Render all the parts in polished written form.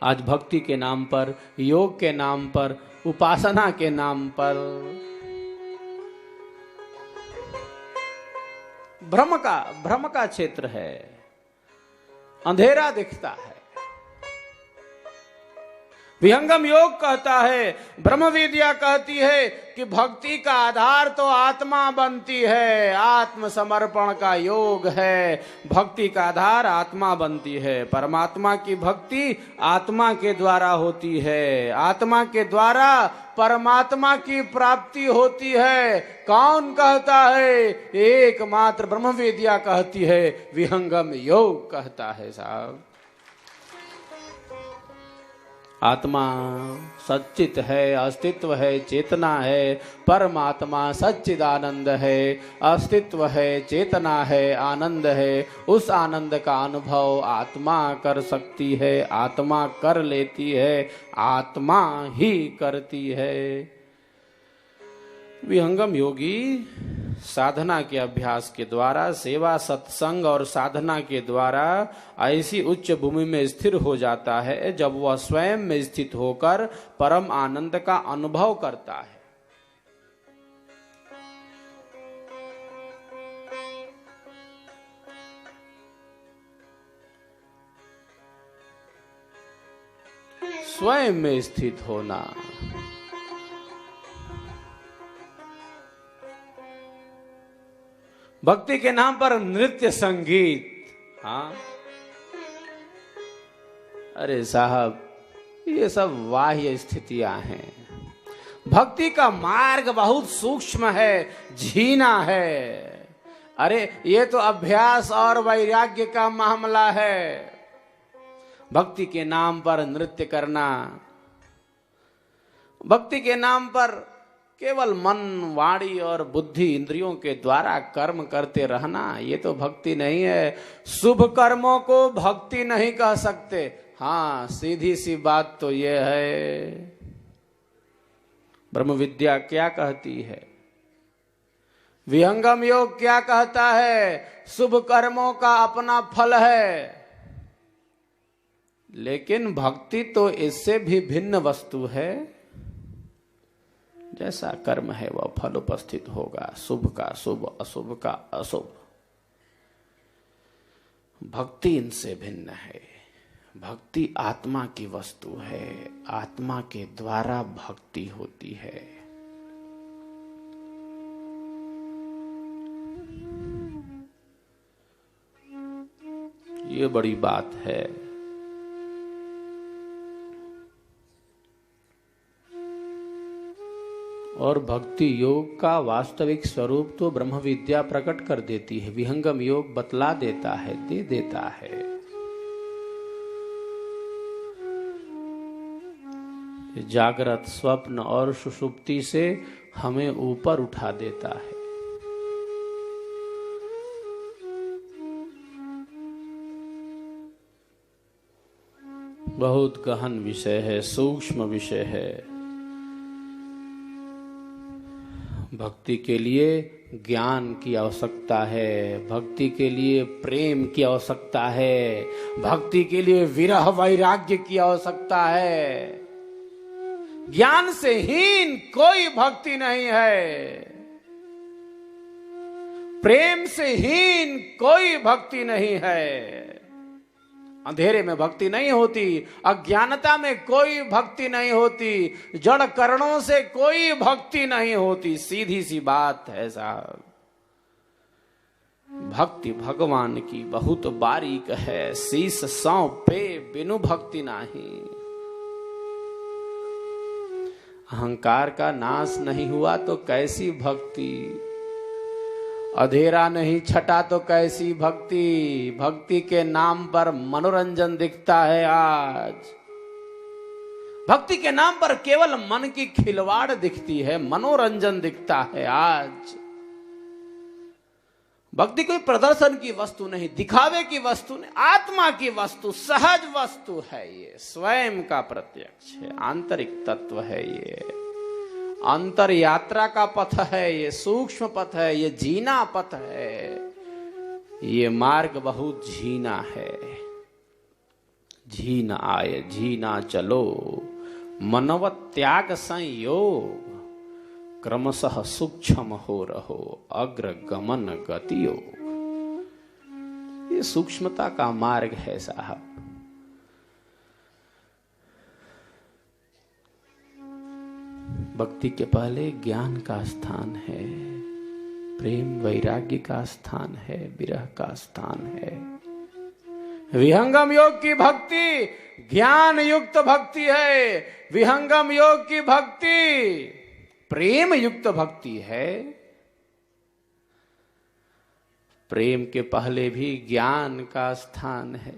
आज भक्ति के नाम पर, योग के नाम पर, उपासना के नाम पर भ्रम का क्षेत्र है, अंधेरा दिखता है। विहंगम योग कहता है, ब्रह्म विद्या कहती है कि भक्ति का आधार तो आत्मा बनती है, आत्मसमर्पण का योग है, भक्ति का आधार आत्मा बनती है। परमात्मा की भक्ति आत्मा के द्वारा होती है, आत्मा के द्वारा परमात्मा की प्राप्ति होती है। कौन कहता है? एकमात्र ब्रह्म विद्या कहती है, विहंगम योग कहता है साहब। आत्मा सच्चित है, अस्तित्व है, चेतना है। परमात्मा सच्चिदानंद है, अस्तित्व है, चेतना है, आनंद है। उस आनंद का अनुभव आत्मा कर सकती है, आत्मा कर लेती है, आत्मा ही करती है। विहंगम योगी साधना के अभ्यास के द्वारा, सेवा सत्संग और साधना के द्वारा ऐसी उच्च भूमि में स्थिर हो जाता है जब वह स्वयं में स्थित होकर परम आनंद का अनुभव करता है। स्वयं में स्थित होना, भक्ति के नाम पर नृत्य संगीत, हाँ अरे साहब ये सब बाह्य स्थितियां हैं। भक्ति का मार्ग बहुत सूक्ष्म है, झीना है। अरे ये तो अभ्यास और वैराग्य का मामला है। भक्ति के नाम पर नृत्य करना, भक्ति के नाम पर केवल मन, वाणी और बुद्धि इंद्रियों के द्वारा कर्म करते रहना, ये तो भक्ति नहीं है। शुभ कर्मों को भक्ति नहीं कह सकते। हाँ, सीधी सी बात तो ये है। ब्रह्म विद्या क्या कहती है? विहंगम योग क्या कहता है? शुभ कर्मों का अपना फल है। लेकिन भक्ति तो इससे भी भिन्न वस्तु है। जैसा कर्म है वह फल उपस्थित होगा, शुभ का शुभ, अशुभ का अशुभ। भक्ति इनसे भिन्न है। भक्ति आत्मा की वस्तु है, आत्मा के द्वारा भक्ति होती है। ये बड़ी बात है। और भक्ति योग का वास्तविक स्वरूप तो ब्रह्म विद्या प्रकट कर देती है। विहंगम योग बतला देता है, दे देता है। जागृत, स्वप्न और सुषुप्ति से हमें ऊपर उठा देता है। बहुत गहन विषय है, सूक्ष्म विषय है। भक्ति के लिए ज्ञान की आवश्यकता है, भक्ति के लिए प्रेम की आवश्यकता है, भक्ति के लिए विरह वैराग्य की आवश्यकता है। ज्ञान से हीन कोई भक्ति नहीं है, प्रेम से हीन कोई भक्ति नहीं है। अंधेरे में भक्ति नहीं होती, अज्ञानता में कोई भक्ति नहीं होती, जड़ करणों से कोई भक्ति नहीं होती। सीधी सी बात है साहब। भक्ति भगवान की बहुत बारीक है, शीश सौंपे बिनु भक्ति नहीं। अहंकार का नाश नहीं हुआ तो कैसी भक्ति, अंधेरा नहीं छटा तो कैसी भक्ति। भक्ति के नाम पर मनोरंजन दिखता है आज। भक्ति के नाम पर केवल मन की खिलवाड़ दिखती है, मनोरंजन दिखता है आज। भक्ति कोई प्रदर्शन की वस्तु नहीं, दिखावे की वस्तु नहीं, आत्मा की वस्तु, सहज वस्तु है। ये स्वयं का प्रत्यक्ष है, आंतरिक तत्व है। ये अंतर यात्रा का पथ है, ये सूक्ष्म पथ है, ये जीना पथ है। ये मार्ग बहुत झीना है। जी न आए जी ना चलो, मनवत त्याग संयोग, क्रमशः सूक्ष्म हो रहो, अग्र गमन गति योग। ये सूक्ष्मता का मार्ग है साहब। भक्ति के पहले ज्ञान का स्थान है, प्रेम वैराग्य का स्थान है, विरह का स्थान है। विहंगम योग की भक्ति ज्ञान युक्त भक्ति है, विहंगम योग की भक्ति प्रेम युक्त भक्ति है। प्रेम के पहले भी ज्ञान का स्थान है।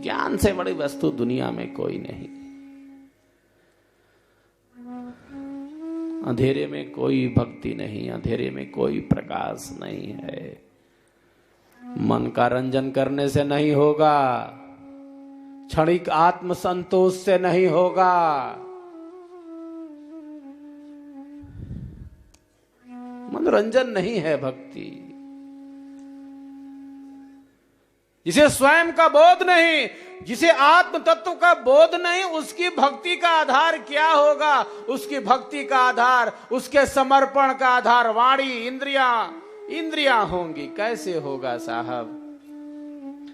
ज्ञान से बड़ी वस्तु दुनिया में कोई नहीं। अंधेरे में कोई भक्ति नहीं, अंधेरे में कोई प्रकाश नहीं है। मन का रंजन करने से नहीं होगा, क्षणिक आत्म संतोष से नहीं होगा। मनोरंजन नहीं है भक्ति। जिसे स्वयं का बोध नहीं, जिसे आत्म तत्व का बोध नहीं, उसकी भक्ति का आधार क्या होगा? उसकी भक्ति का आधार, उसके समर्पण का आधार वाणी इंद्रियां होंगी। कैसे होगा साहब?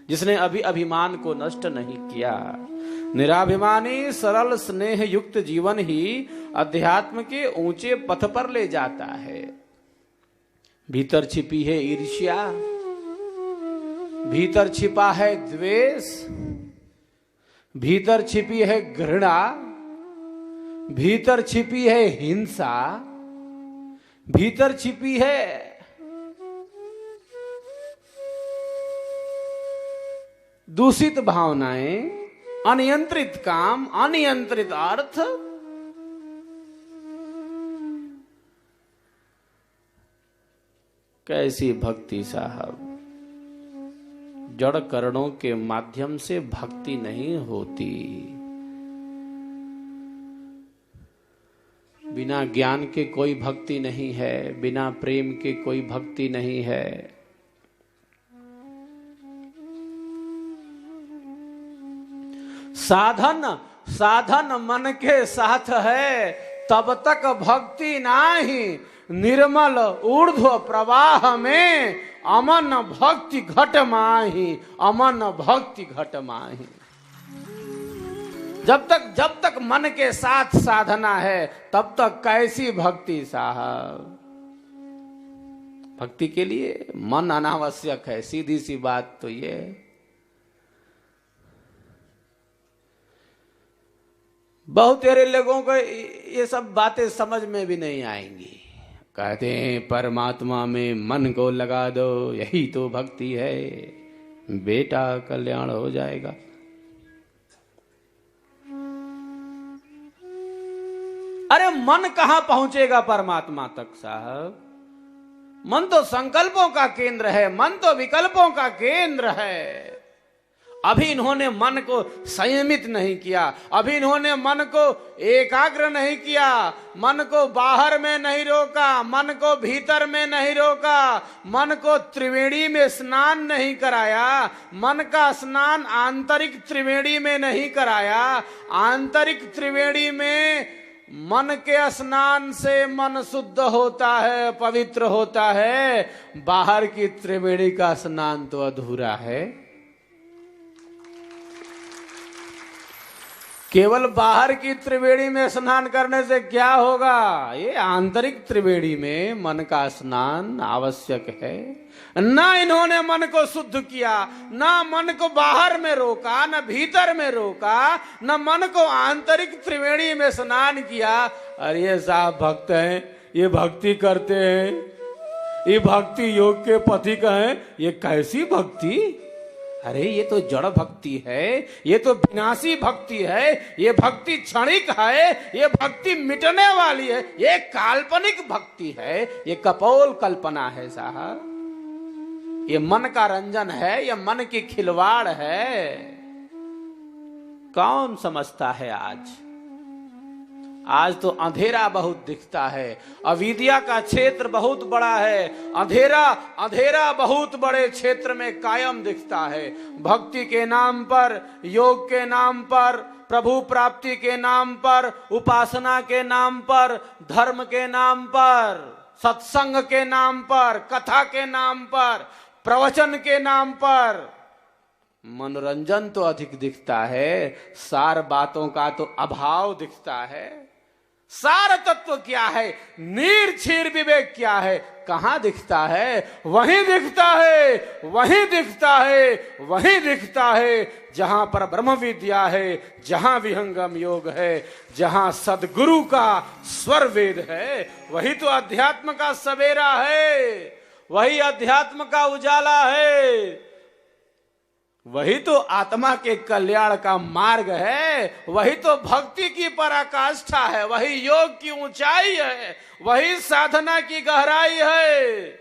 जिसने अभी अभिमान को नष्ट नहीं किया। निराभिमानी सरल स्नेह युक्त जीवन ही अध्यात्म के ऊंचे पथ पर ले जाता है। भीतर छिपी है ईर्ष्या, भीतर छिपा है द्वेष, भीतर छिपी है घृणा, भीतर छिपी है हिंसा, भीतर छिपी है दूषित भावनाएं, अनियंत्रित काम, अनियंत्रित अर्थ। कैसी भक्ति साहब? जड़ करणों के माध्यम से भक्ति नहीं होती। बिना ज्ञान के कोई भक्ति नहीं है, बिना प्रेम के कोई भक्ति नहीं है। साधन मन के साथ है, तब तक भक्ति नाही। निर्मल ऊर्ध्व प्रवाह में अमन भक्ति घट माही, अमन भक्ति घट माही। जब तक मन के साथ साधना है, तब तक कैसी भक्ति साहब? भक्ति के लिए मन अनावश्यक है, सीधी सी बात तो ये। बहुत तेरे लोगों को ये सब बातें समझ में भी नहीं आएंगी। कहते हैं परमात्मा में मन को लगा दो, यही तो भक्ति है, बेटा कल्याण हो जाएगा। अरे मन कहां पहुंचेगा परमात्मा तक साहब? मन तो संकल्पों का केंद्र है, मन तो विकल्पों का केंद्र है। अभी इन्होंने मन को संयमित नहीं किया, अभी इन्होंने मन को एकाग्र नहीं किया, मन को बाहर में नहीं रोका, मन को भीतर में नहीं रोका, मन को त्रिवेणी में स्नान नहीं कराया, मन का स्नान आंतरिक त्रिवेणी में नहीं कराया। आंतरिक त्रिवेणी में मन के स्नान से मन शुद्ध होता है, पवित्र होता है। बाहर की त्रिवेणी का स्नान तो अधूरा है। केवल बाहर की त्रिवेणी में स्नान करने से क्या होगा? ये आंतरिक त्रिवेणी में मन का स्नान आवश्यक है। ना इन्होंने मन को शुद्ध किया, ना मन को बाहर में रोका, ना भीतर में रोका, ना मन को आंतरिक त्रिवेणी में स्नान किया। अरे ये साहब भक्त हैं, ये भक्ति करते हैं, ये भक्ति योग के पथिक हैं। ये कैसी भक्ति? अरे ये तो जड़ भक्ति है, ये तो विनाशी भक्ति है, ये भक्ति क्षणिक है, ये भक्ति मिटने वाली है, ये काल्पनिक भक्ति है, ये कपोल कल्पना है साहब। ये मन का रंजन है, ये मन की खिलवाड़ है। कौन समझता है आज? आज तो अंधेरा बहुत दिखता है। अविद्या का क्षेत्र बहुत बड़ा है, अंधेरा बहुत बड़े क्षेत्र में कायम दिखता है। भक्ति के नाम पर, योग के नाम पर, प्रभु प्राप्ति के नाम पर, उपासना के नाम पर, धर्म के नाम पर, सत्संग के नाम पर, कथा के नाम पर, प्रवचन के नाम पर मनोरंजन तो अधिक दिखता है, सार बातों का तो अभाव दिखता है। सार तत्व क्या है, निर्छीर विवेक क्या है, कहां दिखता है? वहीं दिखता है, वहीं दिखता है, वहीं दिखता है जहां पर ब्रह्म विद्या है, जहां विहंगम योग है, जहां सदगुरु का स्वर वेद है। वही तो अध्यात्म का सवेरा है, वही अध्यात्म का उजाला है, वही तो आत्मा के कल्याण का मार्ग है, वही तो भक्ति की पराकाष्ठा है, वही योग की ऊंचाई है, वही साधना की गहराई है,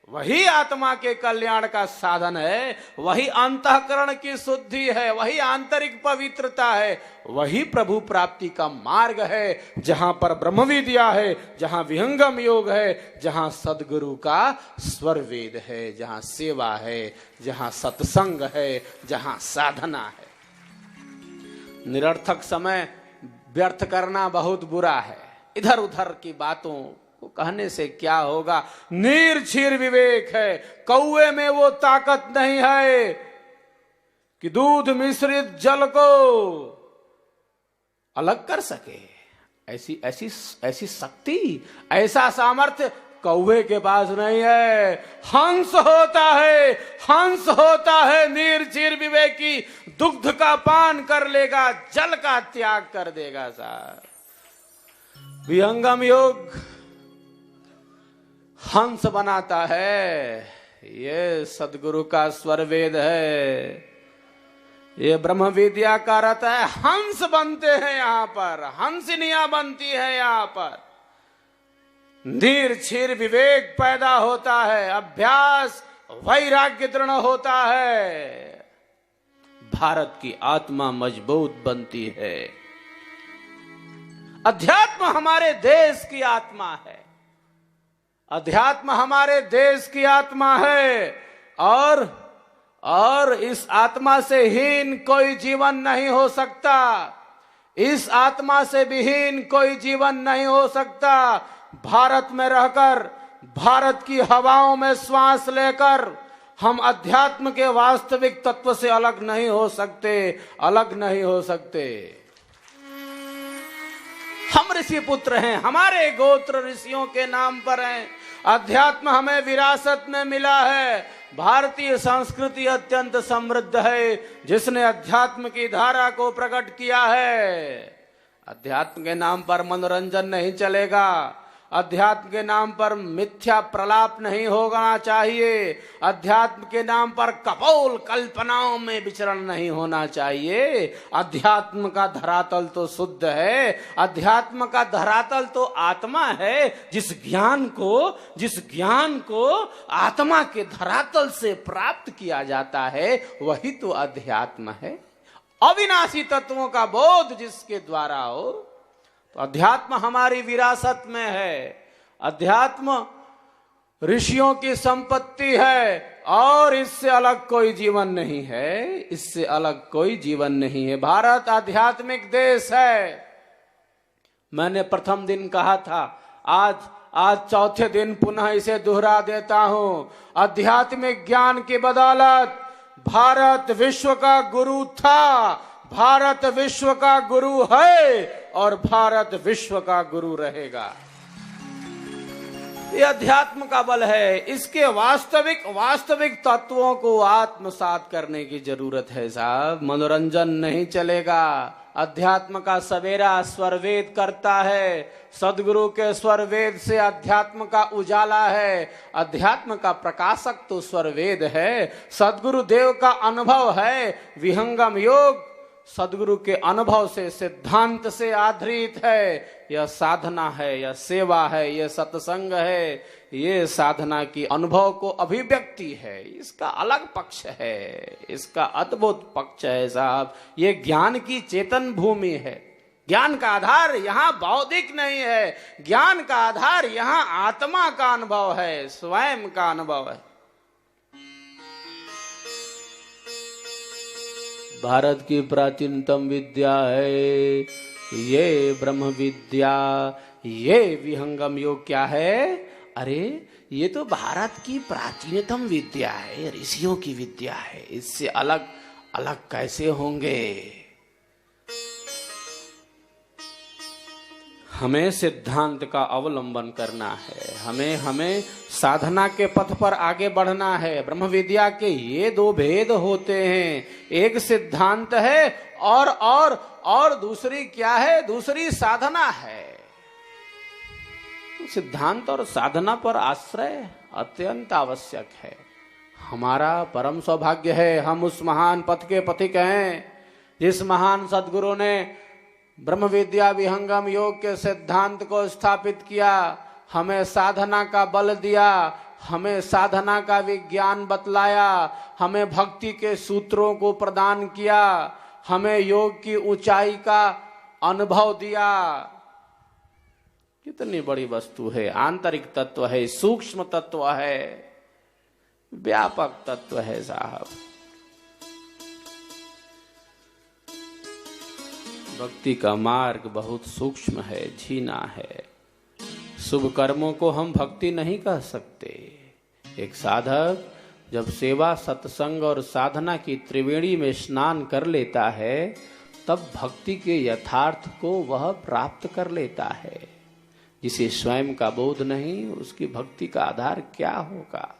वही आत्मा के कल्याण का साधन है, वही अंतःकरण की शुद्धि है, वही आंतरिक पवित्रता है, वही प्रभु प्राप्ति का मार्ग है। जहां पर ब्रह्म विद्या है, जहां विहंगम योग है, जहां सदगुरु का स्वर वेद है, जहां सेवा है, जहां सत्संग है, जहां साधना है। निरर्थक समय व्यर्थ करना बहुत बुरा है। इधर उधर की बातों को कहने से क्या होगा? निर्छीर विवेक है। कौए में वो ताकत नहीं है कि दूध मिश्रित जल को अलग कर सके। ऐसी शक्ति, ऐसा सामर्थ्य कौवे के पास नहीं है। हंस होता है निर्छीर विवेकी, दुग्ध का पान कर लेगा, जल का त्याग कर देगा। साहब, विहंगम योग हंस बनाता है। ये सदगुरु का स्वर वेद है, ये ब्रह्म विद्या का रथ है। हंस बनते हैं यहाँ पर, हंसनियां बनती है यहाँ पर। निर्छीर विवेक पैदा होता है, अभ्यास वैराग्य दृढ़ होता है, भारत की आत्मा मजबूत बनती है। अध्यात्म हमारे देश की आत्मा है, अध्यात्म हमारे देश की आत्मा है, और इस आत्मा से हीन कोई जीवन नहीं हो सकता। इस आत्मा से विहीन कोई जीवन नहीं हो सकता। भारत में रहकर, भारत की हवाओं में श्वास लेकर हम अध्यात्म के वास्तविक तत्व से अलग नहीं हो सकते, अलग नहीं हो सकते। हम ऋषि पुत्र हैं, हमारे गोत्र ऋषियों के नाम पर हैं। अध्यात्म हमें विरासत में मिला है। भारतीय संस्कृति अत्यंत समृद्ध है, जिसने अध्यात्म की धारा को प्रकट किया है। अध्यात्म के नाम पर मनोरंजन नहीं चलेगा, अध्यात्म के नाम पर मिथ्या प्रलाप नहीं होना चाहिए, अध्यात्म के नाम पर कपोल कल्पनाओं में विचरण नहीं होना चाहिए। अध्यात्म का धरातल तो शुद्ध है, अध्यात्म का धरातल तो आत्मा है। जिस ज्ञान को आत्मा के धरातल से प्राप्त किया जाता है, वही तो अध्यात्म है। अविनाशी तत्वों का बोध जिसके द्वारा हो, तो अध्यात्म हमारी विरासत में है। अध्यात्म ऋषियों की संपत्ति है, और इससे अलग कोई जीवन नहीं है, इससे अलग कोई जीवन नहीं है। भारत आध्यात्मिक देश है। मैंने प्रथम दिन कहा था, आज चौथे दिन पुनः इसे दोहरा देता हूं। आध्यात्मिक ज्ञान की बदौलत भारत विश्व का गुरु था, भारत विश्व का गुरु है, और भारत विश्व का गुरु रहेगा। ये अध्यात्म का बल है। इसके वास्तविक तत्वों को आत्मसात करने की जरूरत है। साहब, मनोरंजन नहीं चलेगा। अध्यात्म का सवेरा स्वरवेद करता है। सदगुरु के स्वरवेद से अध्यात्म का उजाला है। अध्यात्म का प्रकाशक तो स्वरवेद है, सदगुरु देव का अनुभव है। विहंगम योग सदगुरु के अनुभव से, सिद्धांत से आधारित है। यह साधना है, यह सेवा है, यह सत्संग है, ये साधना की अनुभव को अभिव्यक्ति है। इसका अलग पक्ष है, इसका अद्भुत पक्ष है। साहब, ये ज्ञान की चेतन भूमि है, ज्ञान का आधार यहाँ बौद्धिक नहीं है, ज्ञान का आधार यहाँ आत्मा का अनुभव है, स्वयं का अनुभव है। भारत की प्राचीनतम विद्या है ये ब्रह्म विद्या, ये विहंगम योग क्या है? अरे ये तो भारत की प्राचीनतम विद्या है, ऋषियों की विद्या है, इससे अलग अलग कैसे होंगे? हमें सिद्धांत का अवलंबन करना है, हमें साधना के पथ पर आगे बढ़ना है। ब्रह्म विद्या के ये दो भेद होते हैं, एक सिद्धांत है और दूसरी क्या है? दूसरी साधना है। तो सिद्धांत और साधना पर आश्रय अत्यंत आवश्यक है। हमारा परम सौभाग्य है, हम उस महान पथ के पथिक हैं जिस महान सद्गुरु ने ब्रह्म विद्या विहंगम योग के सिद्धांत को स्थापित किया, हमें साधना का बल दिया, हमें साधना का विज्ञान बतलाया, हमें भक्ति के सूत्रों को प्रदान किया, हमें योग की ऊंचाई का अनुभव दिया। कितनी बड़ी वस्तु है, आंतरिक तत्व है, सूक्ष्म तत्व है, व्यापक तत्व है साहब। भक्ति का मार्ग बहुत सूक्ष्म है, झीना है। शुभ कर्मों को हम भक्ति नहीं कह सकते। एक साधक जब सेवा, सत्संग और साधना की त्रिवेणी में स्नान कर लेता है, तब भक्ति के यथार्थ को वह प्राप्त कर लेता है। जिसे स्वयं का बोध नहीं, उसकी भक्ति का आधार क्या होगा?